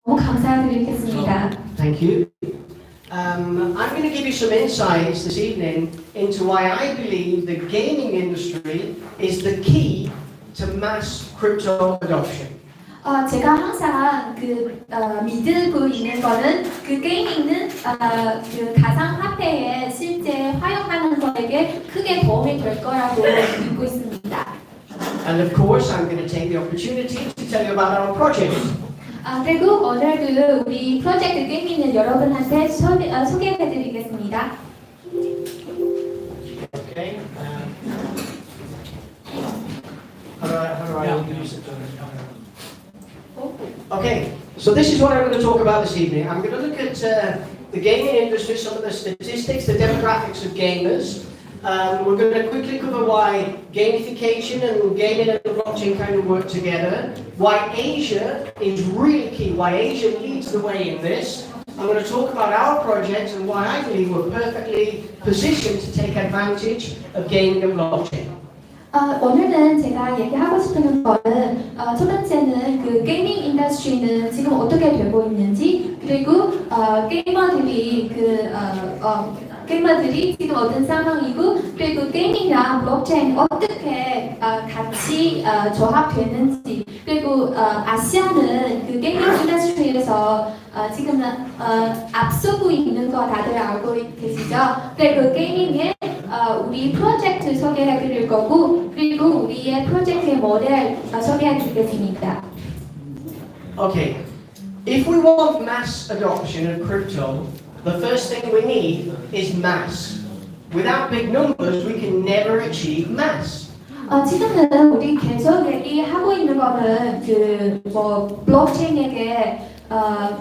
너무 감사드리겠습니다. Thank you. I'm going to give you some insights this evening into why I believe the gaming industry is the key to mass crypto adoption. 제가 항상 믿고 있는 거는 그 게이밍은 그 가상화폐에 실제 활용하는 것에게 크게 도움이 될 거라고 믿고 있습니다. And of course, I'm going to take the opportunity to tell you about our project. 그리고 오늘도 우리 프로젝트 게이밍을 여러분한테 소개해드리겠습니다. Okay. How do I introduce it? Okay, so this is what I'm going to talk about this evening. I'm going to look at the gaming industry, some of the statistics, the demographics of gamers. We're going to quickly cover why gamification and gaming and blockchain kind of work together, why Asia is really key, why Asia leads the way in this. I'm going to talk about our project and why I believe we're perfectly positioned to take advantage of gaming and blockchain. 오늘은 제가 얘기하고 싶은 거는 첫 번째는 그 게이밍 인더스트리는 지금 어떻게 되고 있는지, 그리고 게이머들이 지금 어떤 상황이고, 그리고 게이밍이랑 블록체인 어떻게 같이 조합되는지, 그리고 아시아는 그 게이밍 인더스트리에서 지금 앞서고 있는 거 다들 알고 계시죠? 그리고 게이밍에 우리 프로젝트 소개해 드릴 거고, 그리고 우리의 프로젝트의 모델 소개해 드리겠습니다. Okay, if we want mass adoption of crypto, the first thing we need is mass. Without big numbers, we can never achieve mass. 지금은 우리 계속 얘기하고 있는 거는 블록체인에게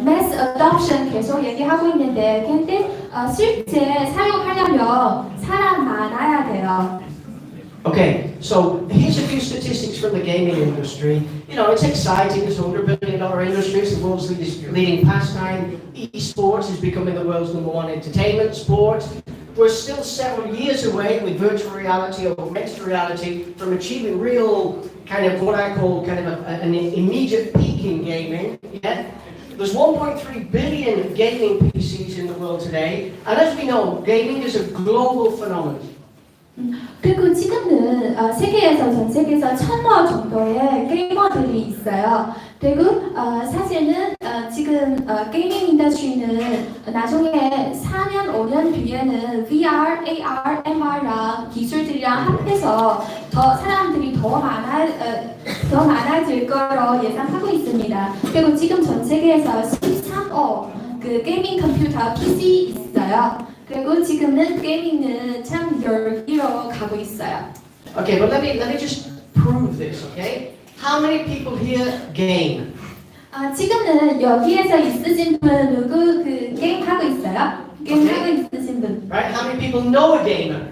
mass adoption 계속 얘기하고 있는데, 근데 실제 사용하려면 사람 많아야 돼요. Okay, so here's a few statistics from the gaming industry. You know, it's exciting, it's a $100 billion industry, it's the world's leading pastime. Esports is becoming the world's #1 entertainment sport. We're still several years away with virtual reality or augmented reality from achieving real kind of what I call kind of an immediate peak in gaming. Yeah? There's 1.3 billion gaming PCs in the world today, and as we know, gaming is a global phenomenon. 그리고 지금은 세계에서 전 세계에서 1000명 정도의 게이머들이 있어요. 그리고 사실은 지금 게이밍 인더스트리는 나중에 4년, 5년 뒤에는 VR, AR, MR랑 기술들이랑 합해서 사람들이 더 많아질 거로 예상하고 있습니다. 그리고 지금 전 세계에서 13억 그 게이밍 컴퓨터 PC 있어요. 그리고 지금은 게이밍은 참 열기로 가고 있어요. Okay, but let me just prove this, okay? How many people here game? 지금은 여기에서 있으신 분 누구 그 게임 하고 있어요? 게임 하고 있으신 분? Right? How many people know a gamer?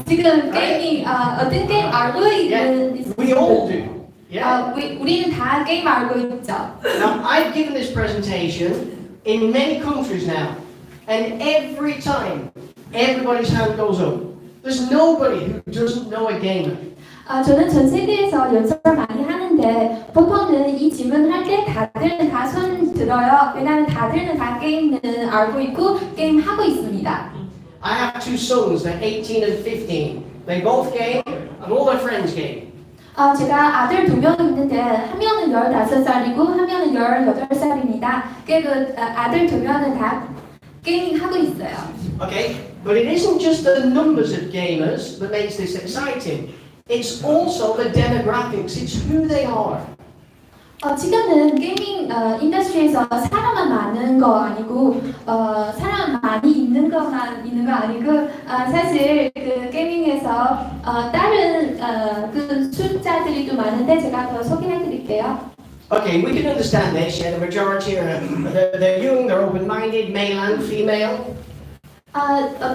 지금 게임이 어떤 게임 알고 있는 We all do. Yeah. 우리는 다 게임 알고 있죠. Now, I've given this presentation in many countries now. And every time, everybody's hand goes up. There's nobody who doesn't know a gamer. 저는 전 세계에서 연습을 많이 하는데 보통은 이 질문할 때 다들 다 손 들어요. 왜냐하면 다들은 다 게임은 알고 있고 게임 하고 있습니다. I have two sons, they're 18 and 15. They both game, and all their friends game. 제가 아들 2명 있는데 한 명은 15살이고 한 명은 18살입니다. 그리고 아들 2명은 다 게임 하고 있어요. Okay, but it isn't just the numbers of gamers that makes this exciting. It's also the demographics. It's who they are. 지금은 게이밍 인더스트리에서 사람만 많은 거 아니고 사람 많이 있는 거 아니고 사실 그 게이밍에서 다른 그 숫자들이 좀 많은데 제가 더 소개해드릴게요. Okay, we can understand this. Yeah, the majority are they're young, they're open-minded, male and female.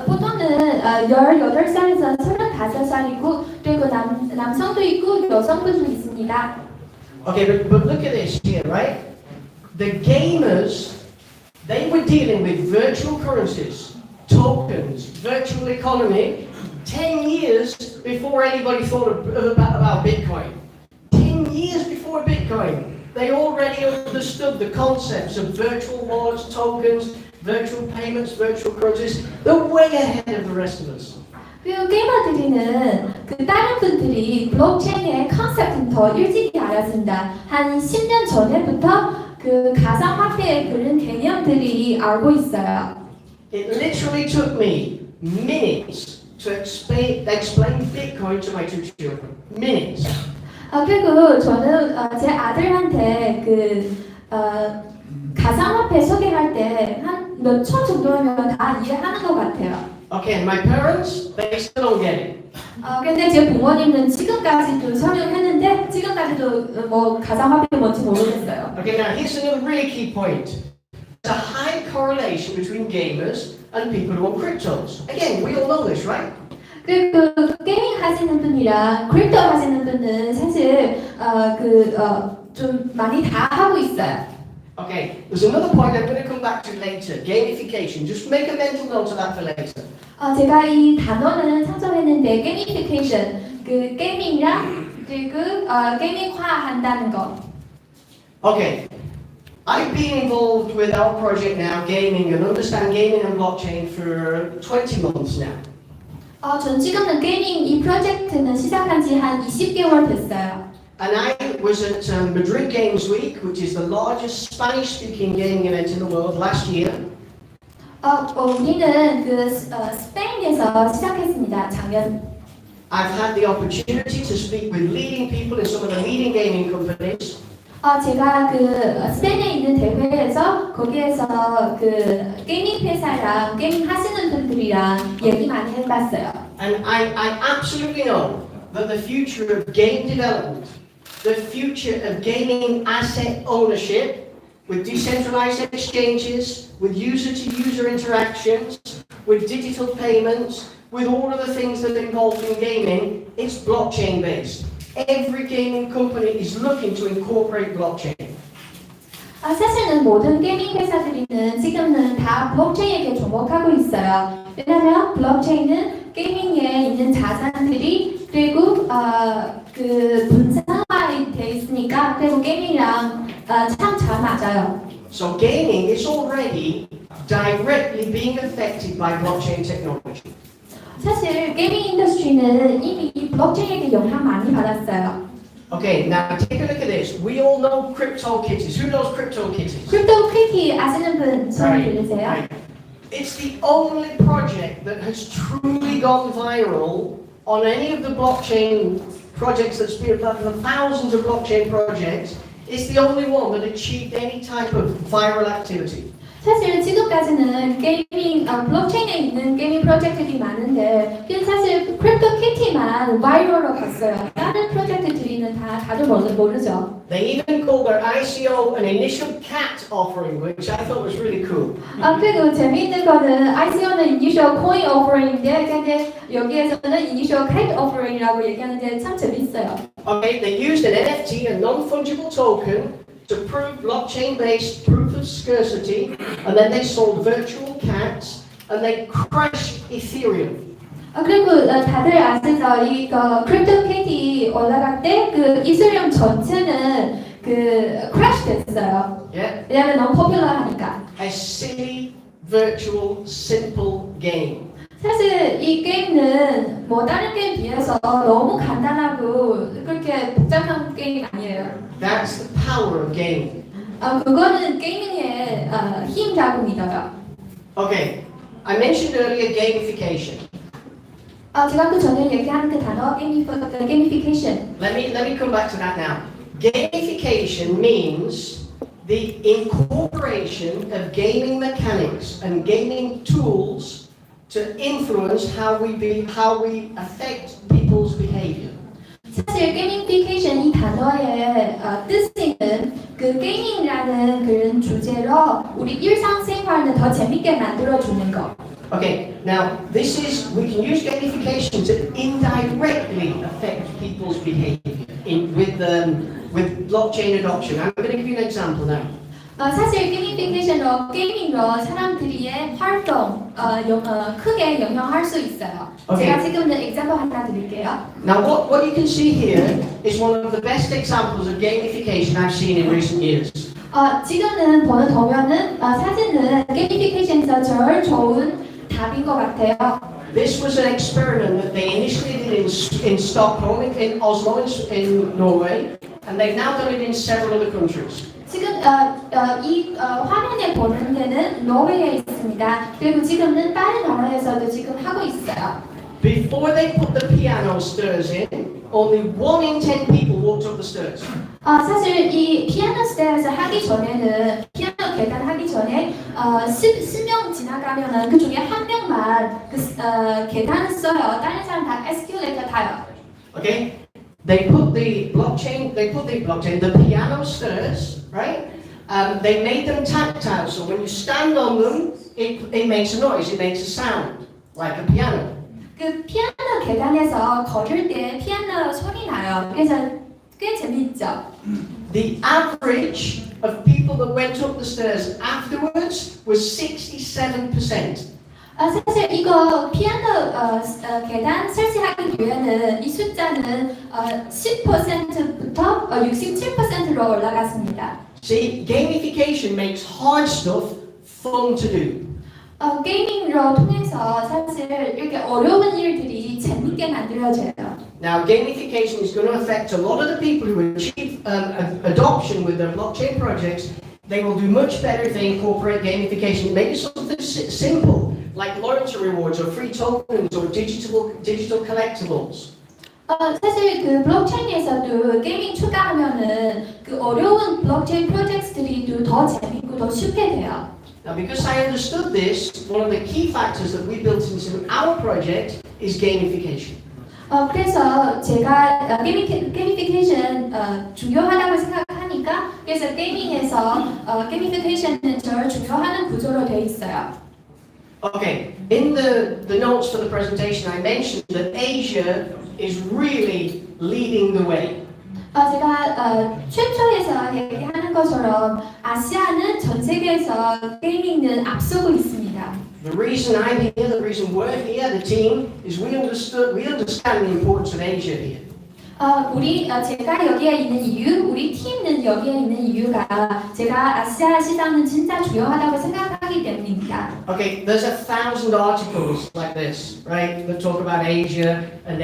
보통은 18살에서 35살이고 그리고 남성도 있고 여성분도 있습니다. Okay, but look at this here, right? The gamers, they were dealing with virtual currencies, tokens, virtual economy 10 years before anybody thought about Bitcoin. 10 years before Bitcoin. They already understood the concepts of virtual wallets, tokens, virtual payments, virtual currencies. They're way ahead of the rest of us. 그리고 게이머들이는 그 다른 분들이 블록체인의 컨셉은 더 일찍이 알았습니다. 한 10년 전에부터 그 가상화폐의 그런 개념들이 알고 있어요. It literally took me minutes to explain Bitcoin to my two children. Minutes. 그리고 저는 제 아들한테 가상화폐 소개할 때 한 몇 초 정도면 다 이해하는 것 같아요. Okay, my parents, they still don't get it. 근데 제 부모님은 지금까지도 설명했는데 지금까지도 뭐 가상화폐 뭔지 모르겠어요. Okay, now here's another really key point. There's a high correlation between gamers and people who own cryptos. Again, we all know this, right? 그리고 게임 하시는 분이랑 크립토 하시는 분은 사실 좀 많이 다 하고 있어요. Okay, there's another point I'm going to come back to later. Gamification. Just make a mental note of that for later. 제가 이 단어는 상정했는데 게이미피케이션, 그 게이밍이랑 그리고 게이밍화한다는 거. Okay, I've been involved with our project now, gaming and understand gaming and blockchain for 20 months now. 전 지금은 게이밍 이 프로젝트는 시작한 지 한 20개월 됐어요. And I was at Madrid Games Week, which is the largest Spanish-speaking gaming event in the world, last year. 우리는 스페인에서 시작했습니다. 작년. I've had the opportunity to speak with leading people in some of the leading gaming companies. 제가 스페인에 있는 대회에서 거기에서 게이밍 회사랑 게임 하시는 분들이랑 얘기 많이 해봤어요. And I absolutely know that the future of game development, the future of gaming asset ownership, with decentralized exchanges, with user-to-user interactions, with digital payments, with all of the things that are involved in gaming, it's blockchain-based. Every gaming company is looking to incorporate blockchain. 사실은 모든 게이밍 회사들이는 지금은 다 블록체인에게 주목하고 있어요. 왜냐하면 블록체인은 게이밍에 있는 자산들이 그리고 분산화되어 있으니까 그리고 게이밍이랑 참 잘 맞아요. So gaming is already directly being affected by blockchain technology. 사실 게이밍 인더스트리는 이미 이 블록체인에게 영향 많이 받았어요. Okay, now take a look at this. We all know CryptoKitties. Who knows CryptoKitties? 크립토 퀴티 아시는 분 손 들으세요? Right. It's the only project that has truly gone viral on any of the blockchain projects that's been part of the thousands of blockchain projects. It's the only one that achieved any type of viral activity. 사실 지금까지는 블록체인에 있는 게이밍 프로젝트들이 많은데 사실 크립토 키티만 바이럴로 갔어요. 다른 프로젝트들이는 다들 모르죠. They even called their ICO an initial cat offering, which I thought was really cool. 그리고 재미있는 거는 ICO는 initial coin offering인데 근데 여기에서는 initial cat offering이라고 얘기하는데 참 재밌어요. Okay, they used an NFT, a non-fungible token, to prove blockchain-based proof of scarcity, and then they sold virtual cats, and they crashed Ethereum. 그리고 다들 아시죠? 이거 크립토 키티 올라갈 때 이슬리움 전체는 크래시 됐어요. Yeah, 왜냐면 너무 포퓰러하니까. a silly, virtual, simple game. 사실 이 게임은 뭐 다른 게임 비해서 너무 간단하고 그렇게 복잡한 게임이 아니에요. That's the power of gaming. 그거는 게이밍의 힘이라고 믿어요. Okay, I mentioned earlier gamification. 제가 그 전에 얘기한 그 단어 gamification. Let me come back to that now. Gamification means the incorporation of gaming mechanics and gaming tools to influence how we affect people's behavior. 사실 게이미피케이션 이 단어의 뜻은 게이밍이라는 그런 주제로 우리 일상생활을 더 재밌게 만들어주는 거. Okay, now we can use gamification to indirectly affect people's behavior with blockchain adoption. I'm going to give you an example now. 사실 게이미피케이션으로 게이밍으로 사람들의 활동 크게 영향할 수 있어요. Okay. 제가 지금은 example 하나 드릴게요. Now, what you can see here is one of the best examples of gamification I've seen in recent years. 지금은 보면은 사진은 게이미피케이션에서 제일 좋은 답인 것 같아요. This was an experiment that they initially did in Stockholm, in Oslo, in Norway, and they've now done it in several other countries. 지금 이 화면에 보는 데는 노르웨이에 있습니다. 그리고 지금은 다른 나라에서도 지금 하고 있어요. Before they put the piano stairs in, only 1 in 10 people walked up the stairs. 사실 이 피아노 스테이에서 하기 전에는 피아노 계단 하기 전에 10명 지나가면은 그 중에 한 명만 계단을 써요. 다른 사람 다 에스컬레이터 타요. Okay, they put the piano stairs, right? They made them tactile, so when you stand on them, it makes a noise, it makes a sound, like a piano. 그 피아노 계단에서 걸을 때 피아노 소리 나요. 그래서 꽤 재밌죠. The average of people that went up the stairs afterwards was 67%. 사실 이거 피아노 계단 설치하기 위해는 이 숫자는 10%부터 67%로 올라갔습니다. See, gamification makes hard stuff fun to do. 게이밍으로 통해서 사실 이렇게 어려운 일들이 재밌게 만들어져요. Now, gamification is going to affect a lot of the people who achieve adoption with their blockchain projects. They will do much better if they incorporate gamification. Maybe something simple, like loyalty rewards or free tokens or digital collectibles. 사실 그 블록체인에서도 게이밍 추가하면은 그 어려운 블록체인 프로젝트들이 더 재밌고 더 쉽게 돼요. Now, because I understood this, one of the key factors that we built into our project is gamification. 그래서 제가 게이미피케이션 중요하다고 생각하니까 그래서 게이밍에서 게이미피케이션은 제일 중요한 구조로 되어 있어요. Okay, in the notes for the presentation, I mentioned that Asia is really leading the way. 제가 최초에서 얘기하는 것처럼 아시아는 전 세계에서 게이밍은 앞서고 있습니다. The reason I'm here, the reason we're here, the team, is we understand the importance of Asia here. 제가 여기에 있는 이유, 우리 팀은 여기에 있는 이유가 제가 아시아 시장은 진짜 중요하다고 생각하기 때문입니다. Okay, there's 1,000 articles like this, right, that talk about Asia and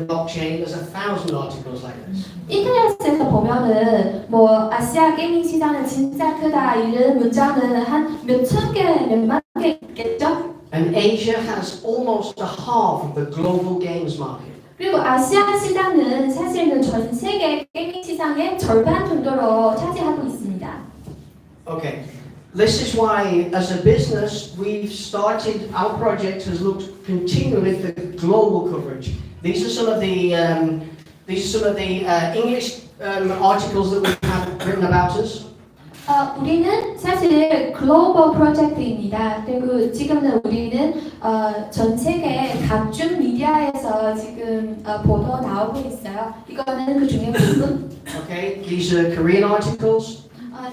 blockchain. There's 1,000 articles like this. 인터넷에서 보면은 뭐 아시아 게이밍 시장은 진짜 크다 이런 문장은 한 몇천 개, 몇만 개 있겠죠? And Asia has almost a half of the global games market. 그리고 아시아 시장은 사실은 전 세계 게이밍 시장의 절반 정도로 차지하고 있습니다. Okay, this is why, as a business, we've started our project has looked continually for global coverage. These are some of the English articles that we have written about us. 우리는 사실 글로벌 프로젝트입니다. 그리고 지금은 우리는 전 세계 각종 미디어에서 지금 보도 나오고 있어요. 이거는 그 중에 부분. Okay, these are Korean articles.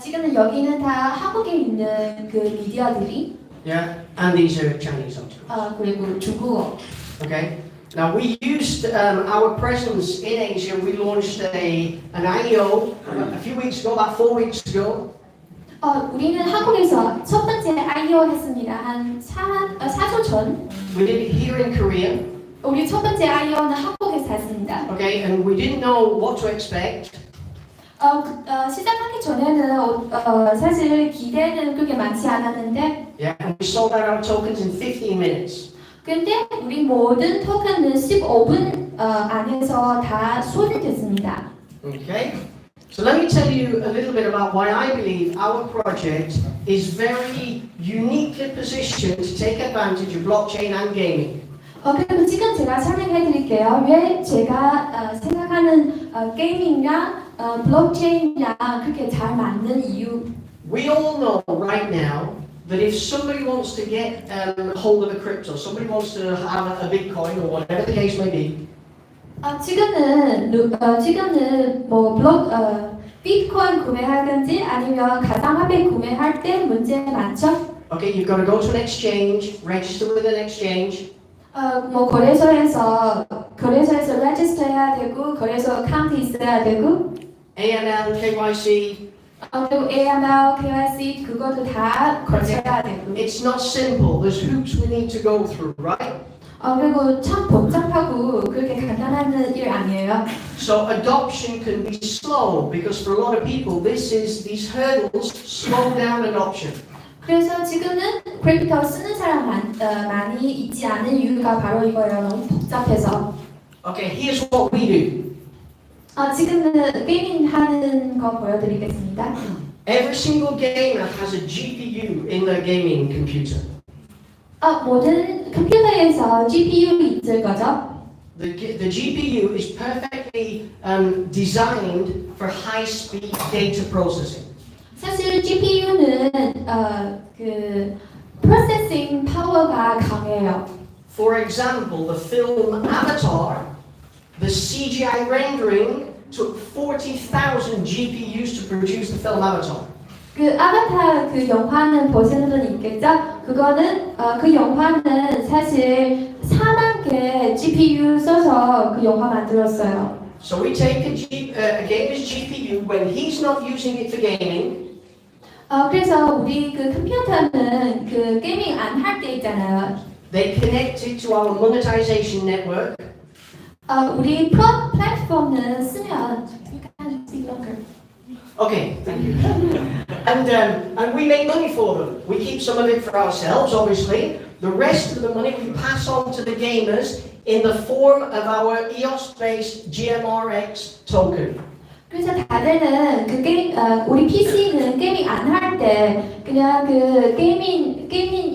지금은 여기는 다 한국에 있는 그 미디어들이. Yeah, and these are Chinese articles. 그리고 중국어. Okay. Now we used our presence in Asia. We launched an IEO a few weeks ago, about 4 weeks ago. 우리는 한국에서 첫 번째 IEO 했습니다. 한 4주 전. We did it here in Korea. 우리 첫 번째 IEO는 한국에서 했습니다. Okay, and we didn't know what to expect. 시작하기 전에는 사실 기대는 그렇게 많지 않았는데. Yeah, and we sold out our tokens in 15 minutes. 근데 우리 모든 토큰은 15분 안에서 다 소진됐습니다. Okay. So let me tell you a little bit about why I believe our project is very uniquely positioned to take advantage of blockchain and gaming. 그리고 지금 제가 설명해 드릴게요. 왜 제가 생각하는 게이밍이랑 블록체인이랑 그렇게 잘 맞는 이유. We all know right now that if somebody wants to get hold of a crypto, somebody wants to have a Bitcoin or whatever the case may be. 지금은 뭐 비트코인 구매하든지 아니면 가상화폐 구매할 때 문제 많죠? Okay, you've got to go to an exchange, register with an exchange. 뭐 거래소에서 레지스터 해야 되고 거래소 어카운트 있어야 되고 AML, KYC. 그리고 AML, KYC 그것도 다 거쳐야 되고 It's not simple. There's hoops we need to go through, right? 그리고 참 복잡하고 그렇게 간단한 일 아니에요. So adoption can be slow because for a lot of people, these hurdles slow down adoption. 그래서 지금은 크립토 쓰는 사람 많이 있지 않은 이유가 바로 이거예요. 너무 복잡해서. Okay, here's what we do. 지금은 게임 하는 거 보여드리겠습니다. Every single gamer has a GPU in their gaming computer. 모든 컴퓨터에서 GPU 있을 거죠? The GPU is perfectly designed for high-speed data processing. 사실 GPU는 그 프로세싱 파워가 강해요. For example, the film Avatar, the CGI rendering took 40,000 GPUs to produce the film Avatar. 그 아바타 그 영화는 보시는 분 있겠죠? 그거는 그 영화는 사실 4만 개 GPU 써서 그 영화 만들었어요. So we take a gamer's GPU when he's not using it for gaming. 그래서 우리 그 컴퓨터는 그 게이밍 안 할 때 있잖아요. They connect it to our monetization network. 우리 플랫폼은 쓰면 Okay, thank you. And we make money for them. We keep some of it for ourselves, obviously. The rest of the money we pass on to the gamers in the form of our EOS-based GMRX token. 그래서 다들은 그 게임 우리 PC는 게이밍 안 할 때 그냥 그 게이밍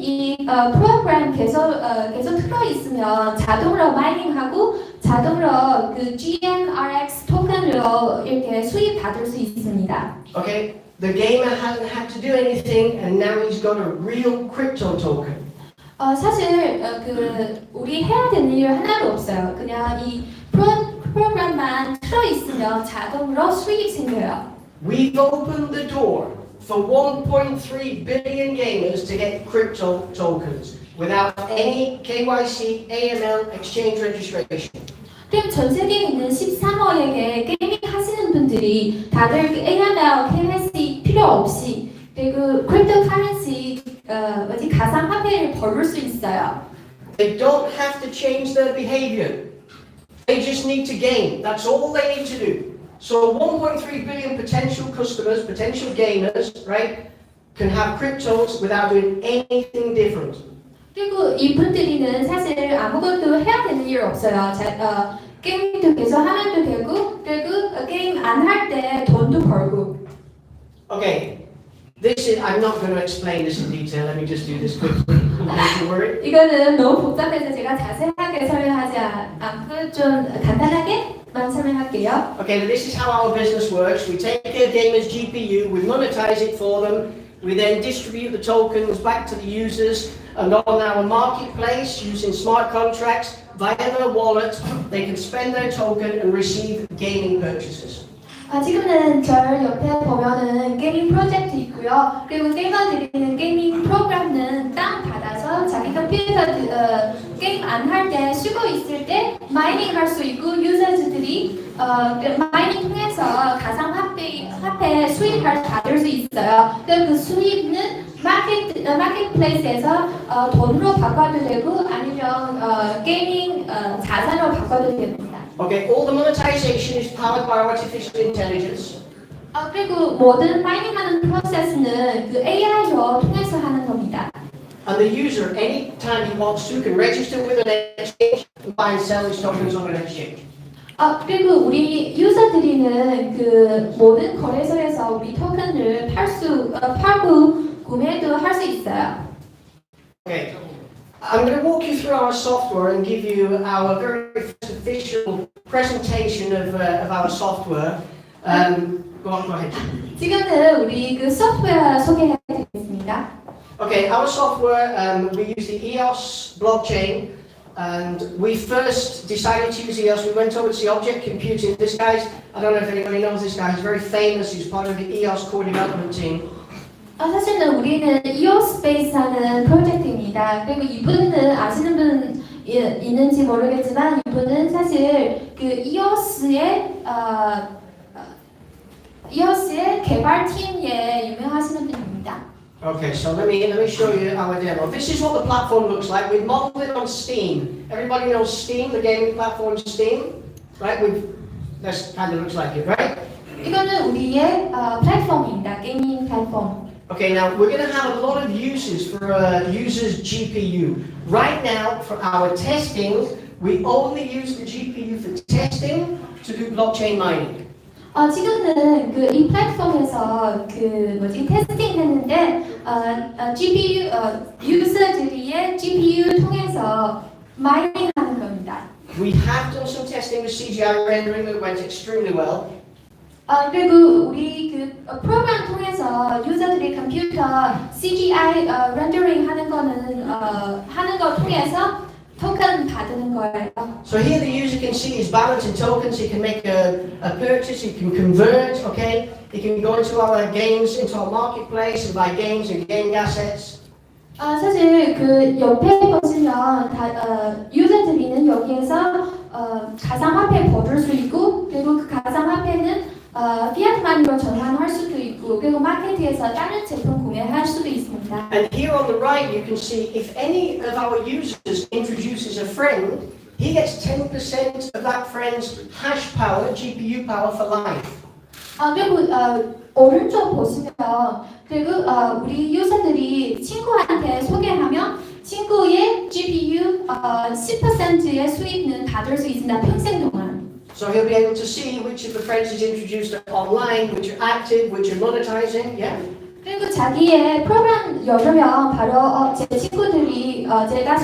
이 프로그램 계속 틀어 있으면 자동으로 마이닝하고 자동으로 그 GMRX 토큰으로 이렇게 수입 받을 수 있습니다. Okay, the gamer hasn't had to do anything, and now he's got a real crypto token. 사실 그 우리 해야 되는 일 하나도 없어요. 그냥 이 프로그램만 틀어 있으면 자동으로 수입 생겨요. We've opened the door for 1.3 billion gamers to get crypto tokens without any KYC, AML, exchange registration. 그럼 전 세계에 있는 13억에게 게이밍 하시는 분들이 다들 그 AML, KYC 필요 없이 그리고 크립토 커런시 가상화폐를 벌을 수 있어요. They don't have to change their behavior. They just need to game. That's all they need to do. So 1.3 billion potential customers, potential gamers, right, can have cryptos without doing anything different. 그리고 이분들이는 사실 아무것도 해야 되는 일 없어요. 게임도 계속 하면 되고 그리고 게임 안 할 때 돈도 벌고. Okay, I'm not going to explain this in detail. Let me just do this quickly. Don't you worry. 이거는 너무 복잡해서 제가 자세하게 설명하지 않고 좀 간단하게만 설명할게요. Okay, this is how our business works. We take a gamer's GPU, we monetize it for them, we then distribute the tokens back to the users, and on our marketplace, using smart contracts, via their wallet, they can spend their token and receive gaming purchases. 지금은 저 옆에 보면은 게이밍 프로젝트 있고요. 그리고 게이머들이는 게이밍 프로그램은 땅 받아서 자기 컴퓨터 게임 안 할 때 쓰고 있을 때 마이닝 할 수 있고 유저들이 마이닝 통해서 가상화폐 수입을 받을 수 있어요. 그 수입은 마켓플레이스에서 돈으로 바꿔도 되고 아니면 게이밍 자산으로 바꿔도 됩니다. Okay, all the monetization is powered by artificial intelligence. 그리고 모든 마이닝하는 프로세스는 그 AI로 통해서 하는 겁니다. And the user, anytime he wants to, can register with an exchange and buy and sell his tokens on an exchange. 그리고 우리 유저들이는 그 모든 거래소에서 우리 토큰을 팔고 구매도 할 수 있어요. Okay, I'm going to walk you through our software and give you our very first official presentation of our software. Go ahead. 지금은 우리 그 소프트웨어 소개해드리겠습니다. Okay, our software, we use the EOS blockchain. And we first decided to use EOS. We went over to the object computing. This guy's, I don't know if anybody knows this guy, he's very famous. He's part of the EOS core development team. 사실은 우리는 이오스페이스라는 프로젝트입니다. 그리고 이분은 아시는 분 있는지 모르겠지만 이분은 사실 그 이오스의 개발팀에 유명하시는 분입니다. Okay, so let me show you our demo. This is what the platform looks like. We've modeled it on Steam. Everybody knows Steam, the gaming platform Steam, right? This kind of looks like it, right? 이거는 우리의 플랫폼입니다. 게이밍 플랫폼. Okay, now we're going to have a lot of uses for a user's GPU. Right now, for our testing, we only use the GPU for testing to do blockchain mining. 지금은 그 이 플랫폼에서 테스팅 했는데 GPU 유저들의 GPU 통해서 마이닝 하는 겁니다. We have done some testing with CGI rendering that went extremely well. 그리고 우리 그 프로그램 통해서 유저들이 컴퓨터 CGI 렌더링 하는 거 통해서 토큰 받는 거예요. So here the user can see his balance in tokens. He can make a purchase. He can convert. Okay, he can go into our games, into our marketplace, and buy games and gaming assets. 사실 그 옆에 보시면 유저들이는 여기에서 가상화폐 벌을 수 있고 그리고 그 가상화폐는 피아트 마니로 전환할 수도 있고 그리고 마켓에서 다른 제품 구매할 수도 있습니다. And here on the right you can see if any of our users introduces a friend, he gets 10% of that friend's hash power, GPU power for life. 그리고 오른쪽 보시면 그리고 우리 유저들이 친구한테 소개하면 친구의 GPU 10%의 수익은 받을 수 있습니다. 평생 동안. So he'll be able to see which of the friends he's introduced are online, which are active, which are monetizing. Yeah. 그리고 자기의 프로그램 열으면 바로 제 친구들이 제가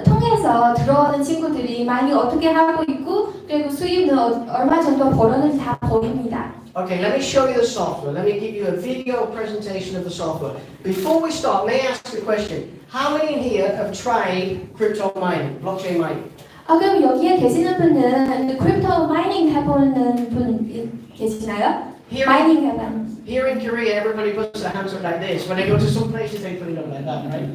통해서 들어오는 친구들이 많이 어떻게 하고 있고 그리고 수입은 얼마 정도 벌었는지 다 보입니다. Okay, let me show you the software. Let me give you a video presentation of the software. Before we start, may I ask a question? How many in here have tried crypto mining, blockchain mining? 그럼 여기에 계시는 분은 크립토 마이닝 해보는 분 계시나요? 마이닝 해보는. Here in Korea, everybody puts their hands up like this. When they go to some places, they put it up like that, right?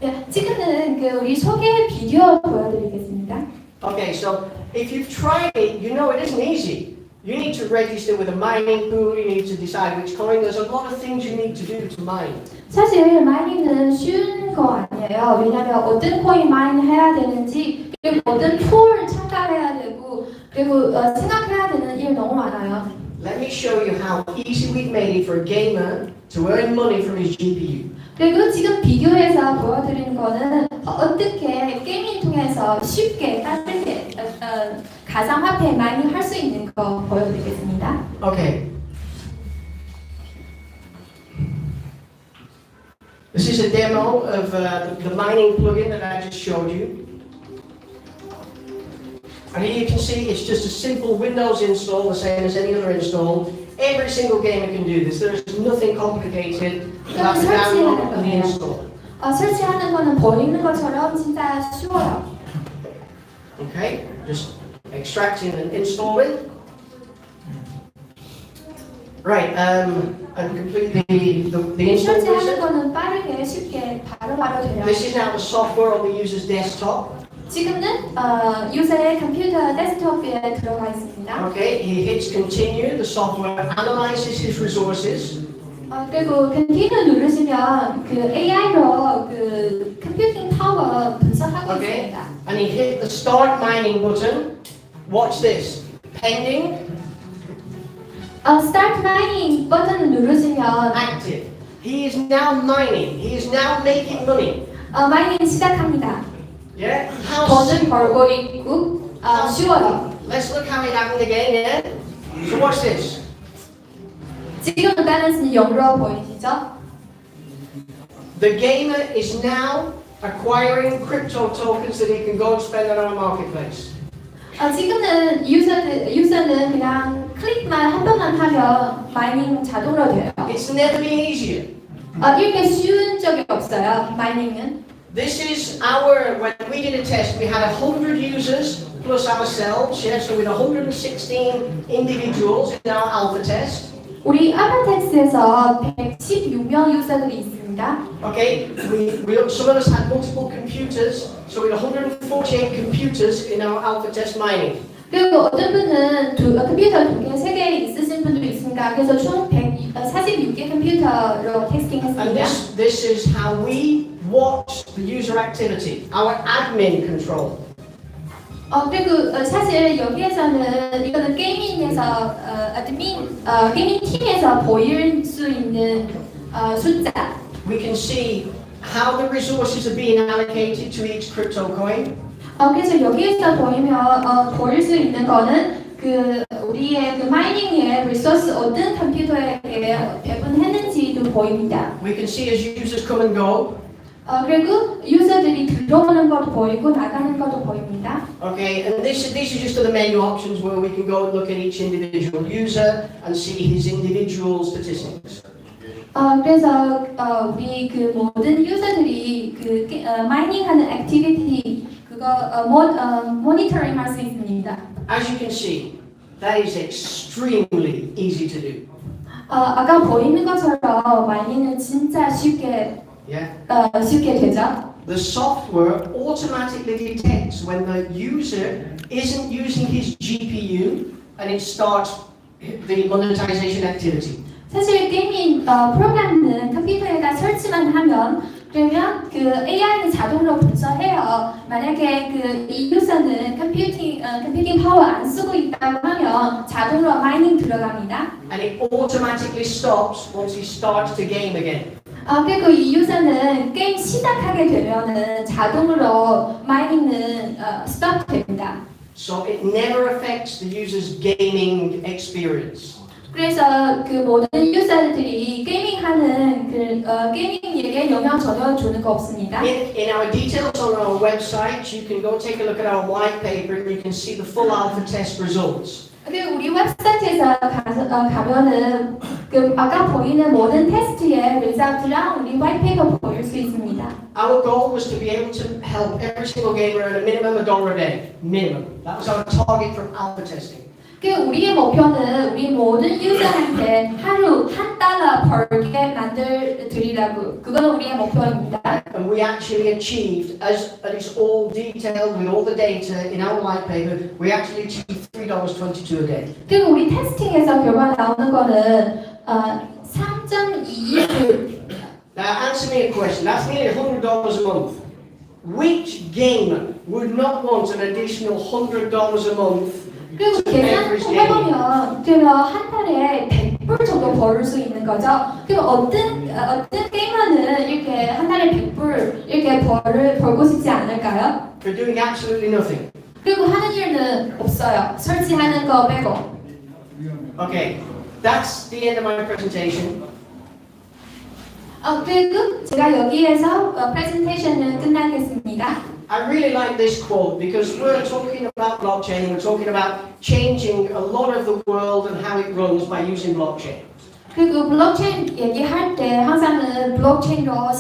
네, 지금은 우리 소개 비디오 보여드리겠습니다. Okay, so if you've tried it, you know it isn't easy. You need to register with a mining pool. You need to decide which coin. There's a lot of things you need to do to mine. 사실 마이닝은 쉬운 거 아니에요. 왜냐하면 어떤 코인 마인 해야 되는지 그리고 어떤 툴 참가해야 되고 그리고 생각해야 되는 일 너무 많아요. Let me show you how easy we've made it for a gamer to earn money from his GPU. 그리고 지금 비교해서 보여드리는 거는 어떻게 게임을 통해서 쉽게 빠르게 가상화폐 마이닝 할 수 있는 거 보여드리겠습니다. Okay. This is a demo of the mining plugin that I just showed you. And here you can see it's just a simple Windows install, the same as any other install. Every single gamer can do this. There is nothing complicated about the download and the install. 설치하는 거는 버리는 것처럼 진짜 쉬워요. Okay, just extracting and installing. Right, and complete the install 설치하는 process. 거는 빠르게 쉽게 바로바로 돼요. This is now the software on the user's desktop. 지금은 유저의 컴퓨터 데스크톱에 들어가 있습니다. Okay, he hits continue. The software analyzes his resources. 그리고 continue 누르시면 그 AI로 그 컴퓨팅 파워 분석하고 Okay, 있습니다. and he hit the start mining button. Watch this. Pending, Start mining 버튼을 누르시면 active. He is now mining. He is now making money. 마이닝 시작합니다. Yeah. How 돈을 simple. 벌고 있고 쉬워요. Let's look how it happened again. Yeah. So watch this. 지금 밸런스는 0으로 보이시죠? The gamer is now acquiring crypto tokens that he can go and spend on our marketplace. 지금은 유저는 그냥 클릭만 한 번만 하면 마이닝 자동으로 돼요. It's never been easier. 이렇게 쉬운 적이 없어요. 마이닝은. This is our, when we did a test, we had 100 users plus ourselves, yeah, so with 116 individuals in our alpha test. 우리 알파텍스에서 116명 유저들이 있습니다. Okay, some of us had multiple computers, so we had 148 computers in our alpha test mining. 그리고 어떤 분은 컴퓨터 2개, 3개 있으신 분도 있습니다. 그래서 총 146개 컴퓨터로 And 테스팅했습니다. this is how we watch the user activity, our admin control. 그리고 사실 여기에서는 이거는 게이밍에서 게이밍 팀에서 보일 수 있는 숫자. We can see how the resources are being allocated to each crypto coin. 그래서 여기에서 보일 수 있는 거는 우리의 마이닝의 리소스 어떤 컴퓨터에게 배분했는지도 보입니다. We can see as users come and go. 그리고 유저들이 들어오는 것도 보이고 나가는 것도 보입니다. Okay, and these are just the menu options where we can go and look at each individual user and see his individual statistics. 그래서 우리 모든 유저들이 마이닝하는 액티비티 모니터링 할 수 있습니다. As you can see, that is extremely easy to do. 아까 보이는 것처럼 마이닝은 진짜 쉽게 되죠. The software automatically detects when the user isn't using his GPU and it starts the monetization activity. 사실 게이밍 프로그램은 컴퓨터에다 설치만 하면 그러면 AI는 자동으로 분석해요. 만약에 이 유저는 컴퓨팅 파워 안 쓰고 있다고 하면 자동으로 마이닝 들어갑니다. And it automatically stops once he starts to game again. 그리고 이 유저는 게임 시작하게 되면은 자동으로 마이닝은 스톱 됩니다. So it never affects the user's gaming experience. 그래서 모든 유저들이 게이밍하는 게이밍에게 영향 전혀 주는 거 없습니다. In our details on our website, you can go take a look at our white paper and you can see the full alpha test results. 그리고 우리 웹사이트에서 가면은 아까 보이는 모든 테스트의 리자트랑 우리 화이트페이퍼 보일 수 있습니다. Our goal was to be able to help every single gamer at a minimum $1 a day. Minimum. That was our target from alpha testing. 우리의 목표는 우리 모든 유저한테 하루 $1 벌게 만들드리라고. 그거는 우리의 목표입니다. And we actually achieved, as it's all detailed with all the data in our white paper, we actually achieved $3.22 a day. 그리고 우리 테스팅에서 결과 나오는 거는 3.21. Now answer me a question. That's nearly $100 a month. Which gamer would not want an additional $100 a month? 그리고 계산을 해보면 한 달에 100불 정도 벌을 수 있는 거죠. 그리고 어떤 게이머는 이렇게 한 달에 100불 이렇게 벌고 싶지 않을까요? For doing absolutely nothing. 그리고 하는 일은 없어요. 설치하는 거 빼고. Okay, that's the end of my presentation. 그리고 제가 여기에서 프레젠테이션을 끝나겠습니다. I really like this quote because we're talking about blockchain, we're talking about changing a lot of the world and how it runs by using blockchain. 그리고 블록체인 얘기할 때 항상은 블록체인으로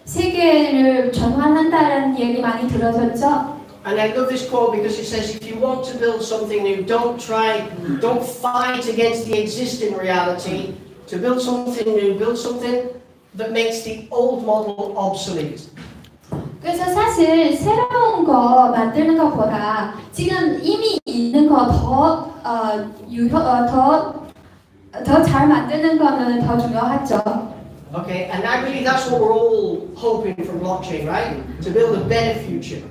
세계를 전환한다는 얘기 많이 들으셨죠? And I love this quote because it says if you want to build something new, don't fight against the existing reality. To build something new, build something that makes the old model obsolete. 그래서 사실 새로운 거 만드는 것보다 지금 이미 있는 거 더 잘 만드는 거는 더 중요하죠. Okay, and I believe that's what we're all hoping from blockchain, right? To build a better future.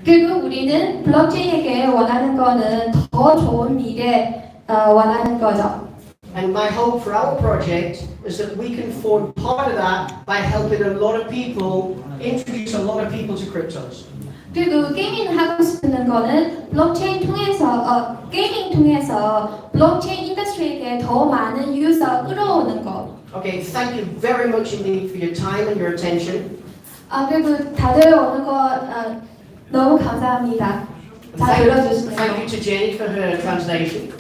그리고 우리는 블록체인에게 원하는 거는 더 좋은 미래 원하는 거죠. And my hope for our project is that we can form part of that by helping a lot of people, introduce a lot of people to cryptos. 그리고 게이밍 하고 싶은 거는 블록체인 통해서 게이밍 통해서 블록체인 인더스트리에게 더 많은 유저 끌어오는 거. Okay, thank you very much indeed for your time and your attention. 그리고 다들 오는 거 너무 감사합니다. 잘 들어주시네요. Thank you to Jenny for her translation.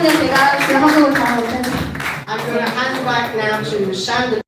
제가 한국어 잘 못해서. I'm going to hand back now to Sam.